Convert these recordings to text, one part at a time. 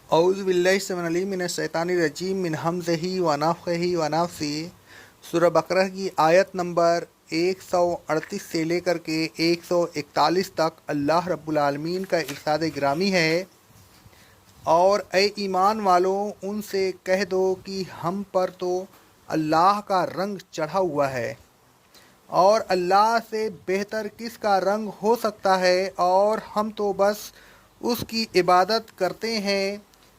اعوذ باللہ السمیع العلیم من الشیطان الرجیم من ہمزہ ونفخہ ونفثہ۔ سورہ بقرہ کی آیت نمبر 138 سے لے کر کے 141 تک اللہ رب العالمین کا ارشاد گرامی ہے، اور اے ایمان والوں ان سے کہہ دو کہ ہم پر تو اللہ کا رنگ چڑھا ہوا ہے، اور اللہ سے بہتر کس کا رنگ ہو سکتا ہے، اور ہم تو بس اس کی عبادت کرتے ہیں۔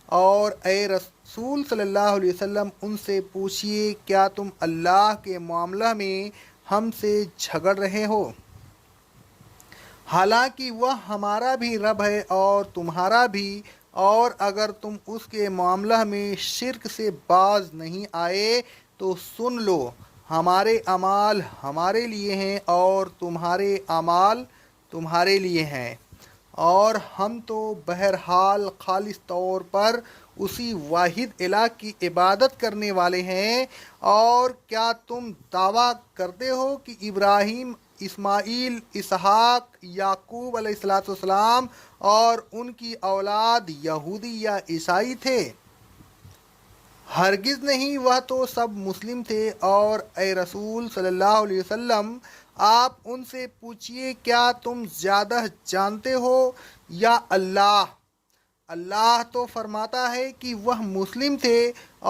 اور اے رسول صلی اللہ علیہ وسلم ان سے پوچھئے کیا تم اللہ کے معاملہ میں ہم سے جھگڑ رہے ہو، حالانکہ وہ ہمارا بھی رب ہے اور تمہارا بھی، اور اگر تم اس کے معاملہ میں شرک سے باز نہیں آئے تو سن لو، ہمارے اعمال ہمارے لیے ہیں اور تمہارے اعمال تمہارے لیے ہیں، اور ہم تو بہرحال خالص طور پر اسی واحد الہ کی عبادت کرنے والے ہیں۔ اور کیا تم دعویٰ کرتے ہو کہ ابراہیم، اسماعیل، اسحاق، یعقوب علیہ السلام اور ان کی اولاد یہودی یا عیسائی تھے؟ ہرگز نہیں، وہ تو سب مسلم تھے۔ اور اے رسول صلی اللہ علیہ وسلم آپ ان سے پوچھئے کیا تم زیادہ جانتے ہو یا اللہ؟ اللہ تو فرماتا ہے کہ وہ مسلم تھے،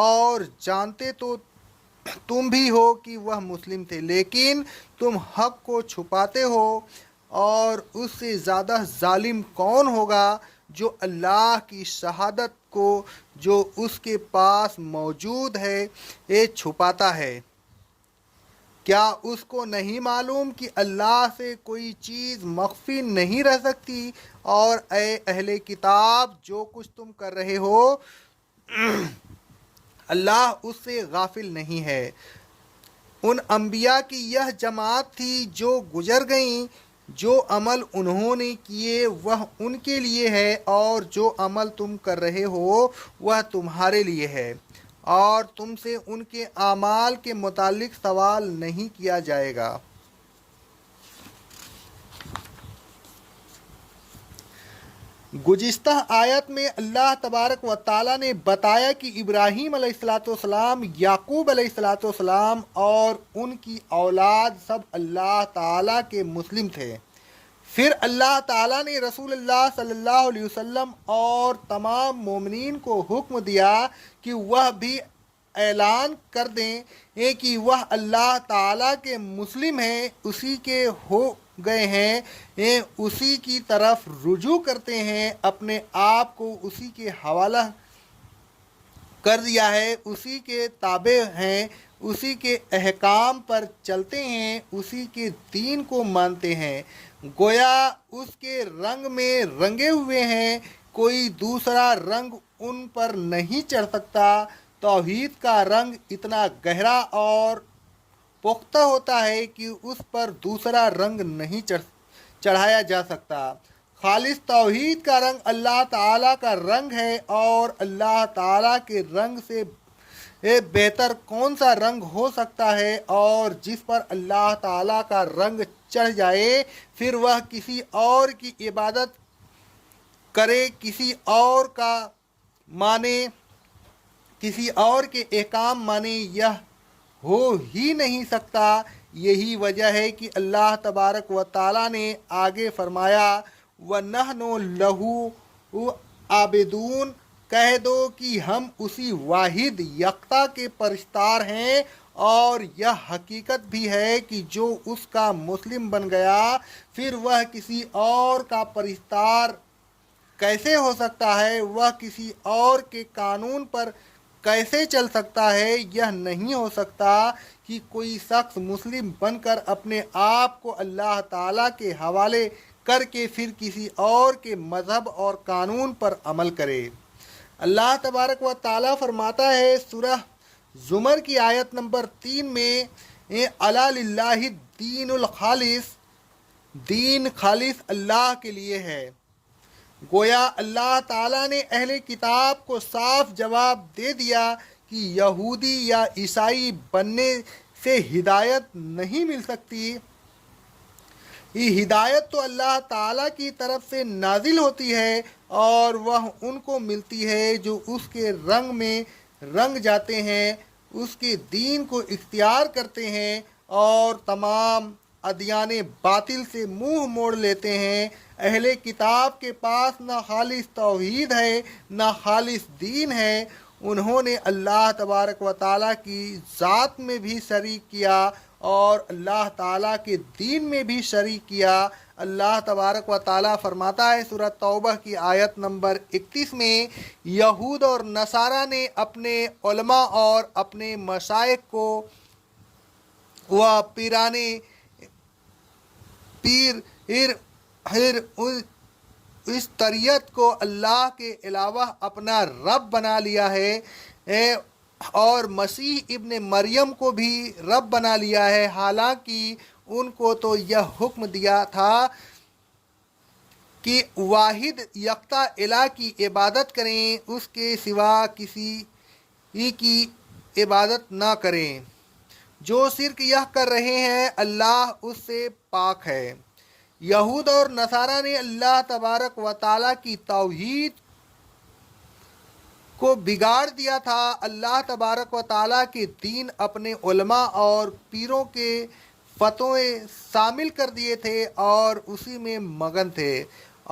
اور جانتے تو تم بھی ہو کہ وہ مسلم تھے، لیکن تم حق کو چھپاتے ہو۔ اور اس سے زیادہ ظالم کون ہوگا جو اللہ کی شہادت کو جو اس کے پاس موجود ہے یہ چھپاتا ہے؟ کیا اس کو نہیں معلوم کہ اللہ سے کوئی چیز مخفی نہیں رہ سکتی؟ اور اے اہل کتاب جو کچھ تم کر رہے ہو اللہ اس سے غافل نہیں ہے۔ ان انبیاء کی یہ جماعت تھی جو گزر گئیں، جو عمل انہوں نے کیے وہ ان کے لیے ہے، اور جو عمل تم کر رہے ہو وہ تمہارے لیے ہے، اور تم سے ان کے اعمال کے متعلق سوال نہیں کیا جائے گا۔ گزشتہ آیت میں اللہ تبارک و تعالیٰ نے بتایا کہ ابراہیم علیہ السلام، یعقوب علیہ السلام اور ان کی اولاد سب اللہ تعالیٰ کے مسلم تھے۔ پھر اللہ تعالیٰ نے رسول اللہ صلی اللہ علیہ وسلم اور تمام مومنین کو حکم دیا کہ وہ بھی اعلان کر دیں کہ وہ اللہ تعالیٰ کے مسلم ہیں، اسی کے ہو گئے ہیں، اسی کی طرف رجوع کرتے ہیں، اپنے آپ کو اسی کے حوالہ کر دیا ہے، اسی کے تابع ہیں، اسی کے احکام پر چلتے ہیں، اسی کے دین کو مانتے ہیں، گویا اس کے رنگ میں رنگے ہوئے ہیں، کوئی دوسرا رنگ ان پر نہیں چڑھ سکتا۔ توحید کا رنگ اتنا گہرا اور پختہ ہوتا ہے کہ اس پر دوسرا رنگ نہیں چڑھایا جا سکتا۔ خالص توحید کا رنگ اللہ تعالیٰ کا رنگ ہے، اور اللہ تعالیٰ کے رنگ سے بہتر کون سا رنگ ہو سکتا ہے؟ اور جس پر اللہ تعالیٰ کا رنگ چڑھ جائے پھر وہ کسی اور کی عبادت کرے، کسی اور کا مانے، کسی اور کے احکام مانے، یہ ہو ہی نہیں سکتا۔ یہی وجہ ہے کہ اللہ تبارک و تعالیٰ نے آگے فرمایا وَنَحْنُ لَهُ عَابِدُونَ، کہہ دو کہ ہم اسی واحد یکتا کے پرستار ہیں، اور یہ حقیقت بھی ہے کہ جو اس کا مسلم بن گیا پھر وہ کسی اور کا پرستار کیسے ہو سکتا ہے؟ وہ کسی اور کے قانون پر کیسے چل سکتا ہے؟ یہ نہیں ہو سکتا کہ کوئی شخص مسلم بن کر اپنے آپ کو اللہ تعالیٰ کے حوالے کر کے پھر کسی اور کے مذہب اور قانون پر عمل کرے۔ اللہ تبارک و تعالیٰ فرماتا ہے سورہ زمر کی آیت نمبر 3 میں الا للہ الدین الخالص، دین خالص اللہ کے لیے ہے۔ گویا اللہ تعالیٰ نے اہل کتاب کو صاف جواب دے دیا کہ یہودی یا عیسائی بننے سے ہدایت نہیں مل سکتی، یہ ہدایت تو اللہ تعالیٰ کی طرف سے نازل ہوتی ہے اور وہ ان کو ملتی ہے جو اس کے رنگ میں رنگ جاتے ہیں، اس کے دین کو اختیار کرتے ہیں اور تمام ادیان باطل سے منہ موڑ لیتے ہیں۔ اہل کتاب کے پاس نہ خالص توحید ہے نہ خالص دین ہے، انہوں نے اللہ تبارک و تعالیٰ کی ذات میں بھی شریک کیا اور اللہ تعالیٰ کے دین میں بھی شریک کیا۔ اللہ تبارک و تعالیٰ فرماتا ہے سورۃ توبہ کی آیت نمبر 31 میں، یہود اور نصارہ نے اپنے علماء اور اپنے مشائخ کو و پیرانے پیر اس طریت کو اللہ کے علاوہ اپنا رب بنا لیا ہے اور مسیح ابن مریم کو بھی رب بنا لیا ہے، حالانکہ ان کو تو یہ حکم دیا تھا کہ واحد یکتا الہ کی عبادت کریں، اس کے سوا کسی کی عبادت نہ کریں۔ جو شرک یہ کر رہے ہیں اللہ اس سے پاک ہے۔ یہود اور نصارہ نے اللہ تبارک و تعالیٰ کی توحید کو بگاڑ دیا تھا۔ اللہ تبارک و تعالیٰ کے دین اپنے علماء اور پیروں کے فتوے شامل کر دیے تھے اور اسی میں مگن تھے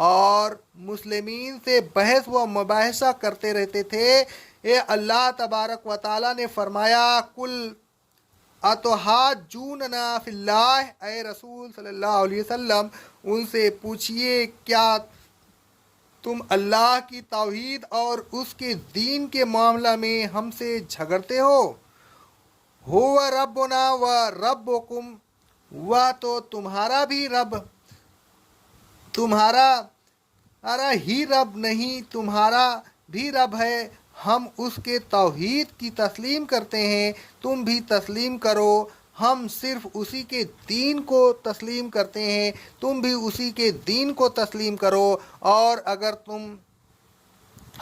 اور مسلمین سے بحث و مباحثہ کرتے رہتے تھے۔ اللہ تبارک و تعالیٰ نے فرمایا، کل اتحاجوننا فی اللہ، اے رسول صلی اللہ علیہ وسلم ان سے پوچھئے کیا تم اللہ کی توحید اور اس کے دین کے معاملہ میں ہم سے جھگڑتے ہو ربنا و ربکم، وہ تو تمہارا بھی رب، تمہارا ہی رب نہیں تمہارا بھی رب ہے، ہم اس کے توحید کی تسلیم کرتے ہیں، تم بھی تسلیم کرو، ہم صرف اسی کے دین کو تسلیم کرتے ہیں، تم بھی اسی کے دین کو تسلیم کرو، اور اگر تم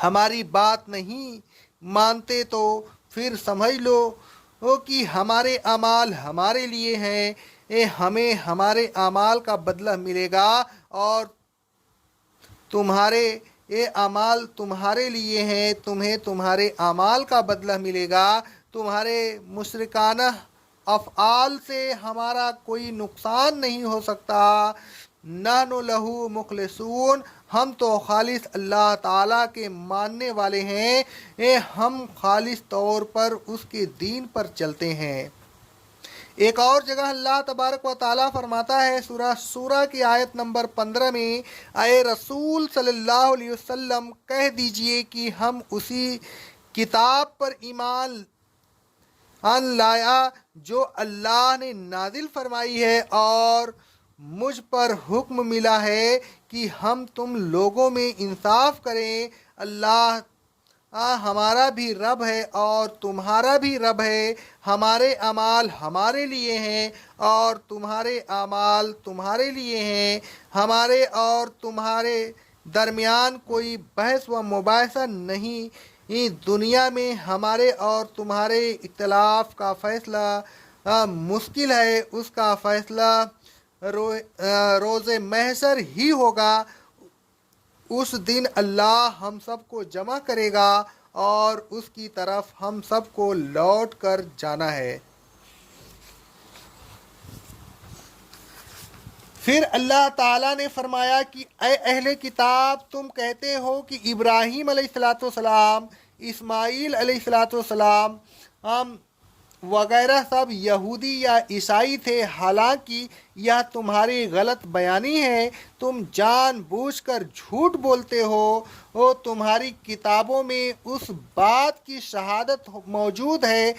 ہماری بات نہیں مانتے تو پھر سمجھ لو کہ ہمارے اعمال ہمارے لیے ہیں، ہمیں ہمارے اعمال کا بدلہ ملے گا اور تمہارے اعمال تمہارے لیے ہیں، تمہیں تمہارے اعمال کا بدلہ ملے گا۔ تمہارے مشرکانہ افعال سے ہمارا کوئی نقصان نہیں ہو سکتا۔ نحن لہ مخلصون، ہم تو خالص اللہ تعالیٰ کے ماننے والے ہیں، ہم خالص طور پر اس کے دین پر چلتے ہیں۔ ایک اور جگہ اللہ تبارک و تعالیٰ فرماتا ہے سورہ کی آیت نمبر 15 میں، اے رسول صلی اللہ علیہ وسلم کہہ دیجئے کہ ہم اسی کتاب پر ایمان لایا جو اللہ نے نازل فرمائی ہے اور مجھ پر حکم ملا ہے کہ ہم تم لوگوں میں انصاف کریں۔ اللہ ہمارا بھی رب ہے اور تمہارا بھی رب ہے، ہمارے اعمال ہمارے لیے ہیں اور تمہارے اعمال تمہارے لیے ہیں، ہمارے اور تمہارے درمیان کوئی بحث و مباحثہ نہیں، دنیا میں ہمارے اور تمہارے اختلاف کا فیصلہ مشکل ہے، اس کا فیصلہ روز محشر ہی ہوگا، اس دن اللہ ہم سب کو جمع کرے گا اور اس کی طرف ہم سب کو لوٹ کر جانا ہے۔ پھر اللہ تعالیٰ نے فرمایا کہ اے اہل کتاب، تم کہتے ہو کہ ابراہیم علیہ السلام، اسماعیل علیہ السلام وغیرہ سب یہودی یا عیسائی تھے، حالانکہ یہ تمہاری غلط بیانی ہے، تم جان بوجھ کر جھوٹ بولتے ہو، تمہاری کتابوں میں اس بات کی شہادت موجود ہے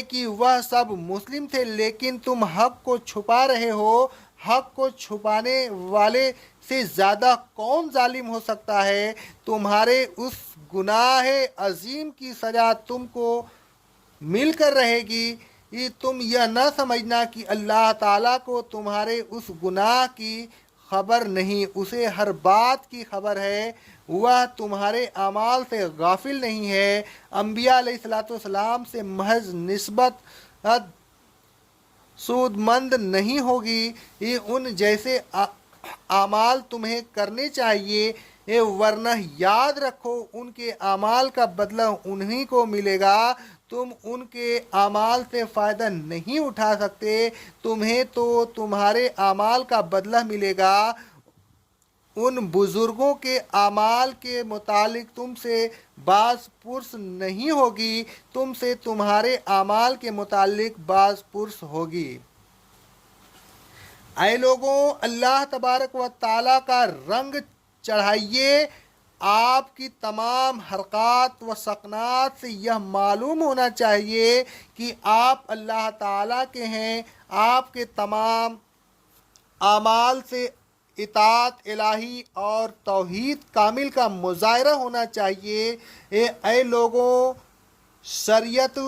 کہ وہ سب مسلم تھے، لیکن تم حق کو چھپا رہے ہو۔ حق کو چھپانے والے سے زیادہ کون ظالم ہو سکتا ہے؟ تمہارے اس گناہ عظیم کی سزا تم کو مل کر رہے گی۔ تم یہ نہ سمجھنا کہ اللہ تعالیٰ کو تمہارے اس گناہ کی خبر نہیں، اسے ہر بات کی خبر ہے، وہ تمہارے اعمال سے غافل نہیں ہے۔ انبیاء علیہ السلام سے محض نسبت سود مند نہیں ہوگی، یہ ان جیسے اعمال تمہیں کرنے چاہیے، ورنہ یاد رکھو ان کے اعمال کا بدلہ انہی کو ملے گا، تم ان کے اعمال سے فائدہ نہیں اٹھا سکتے، تمہیں تو تمہارے اعمال کا بدلہ ملے گا۔ ان بزرگوں کے اعمال کے متعلق تم سے باز پرس نہیں ہوگی، تم سے تمہارے اعمال کے متعلق باز پرس ہوگی۔ اے لوگوں، اللہ تبارک و تعالیٰ کا رنگ چڑھائیے، آپ کی تمام حرکات و سکنات سے یہ معلوم ہونا چاہیے کہ آپ اللہ تعالیٰ کے ہیں، آپ کے تمام اعمال سے اطاعت الہی اور توحید کامل کا مظاہرہ ہونا چاہیے۔ اے لوگوں، شریعت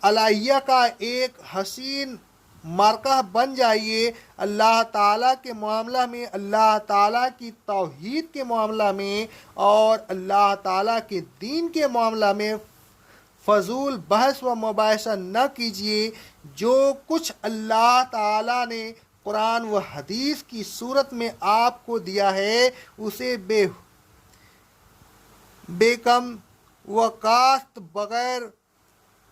الہیہ کا ایک حسین مرکہ بن جائیے، اللہ تعالیٰ کے معاملہ میں، اللہ تعالیٰ کی توحید کے معاملہ میں اور اللہ تعالیٰ کے دین کے معاملہ میں فضول بحث و مباحثہ نہ کیجیے۔ جو کچھ اللہ تعالیٰ نے قرآن و حدیث کی صورت میں آپ کو دیا ہے اسے بے کم و کاست بغیر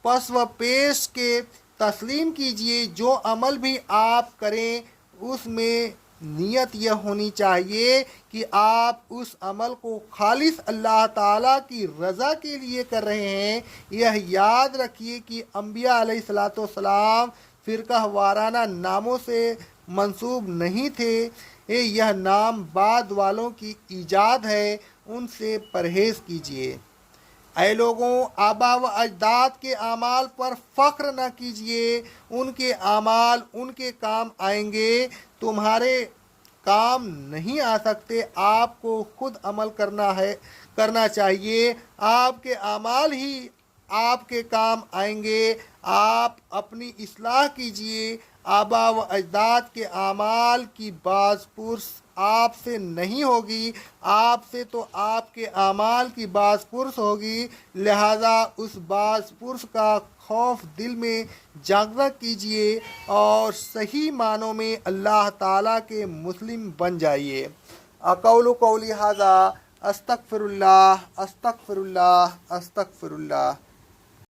پس و پیش کے تسلیم کیجیے۔ جو عمل بھی آپ کریں اس میں نیت یہ ہونی چاہیے کہ آپ اس عمل کو خالص اللہ تعالیٰ کی رضا کے لیے کر رہے ہیں۔ یہ یاد رکھیے کہ انبیاء علیہ السلام فرقہ وارانہ ناموں سے منسوب نہیں تھے، یہ نام بعد والوں کی ایجاد ہے، ان سے پرہیز کیجیے۔ اے لوگوں، آبا و اجداد کے اعمال پر فخر نہ کیجیے، ان کے اعمال ان کے کام آئیں گے، تمہارے کام نہیں آ سکتے، آپ کو خود عمل کرنا چاہیے، آپ کے اعمال ہی آپ کے کام آئیں گے، آپ اپنی اصلاح کیجیے۔ آبا و اجداد کے اعمال کی باز پرس آپ سے نہیں ہوگی، آپ سے تو آپ کے اعمال کی باز پرس ہوگی، لہذا اس باز پرس کا خوف دل میں جاگرت کیجیے اور صحیح معنوں میں اللہ تعالیٰ کے مسلم بن جائیے۔ اقول قولی ھذا، استغفر اللہ، استغفر اللہ، استغفر اللہ۔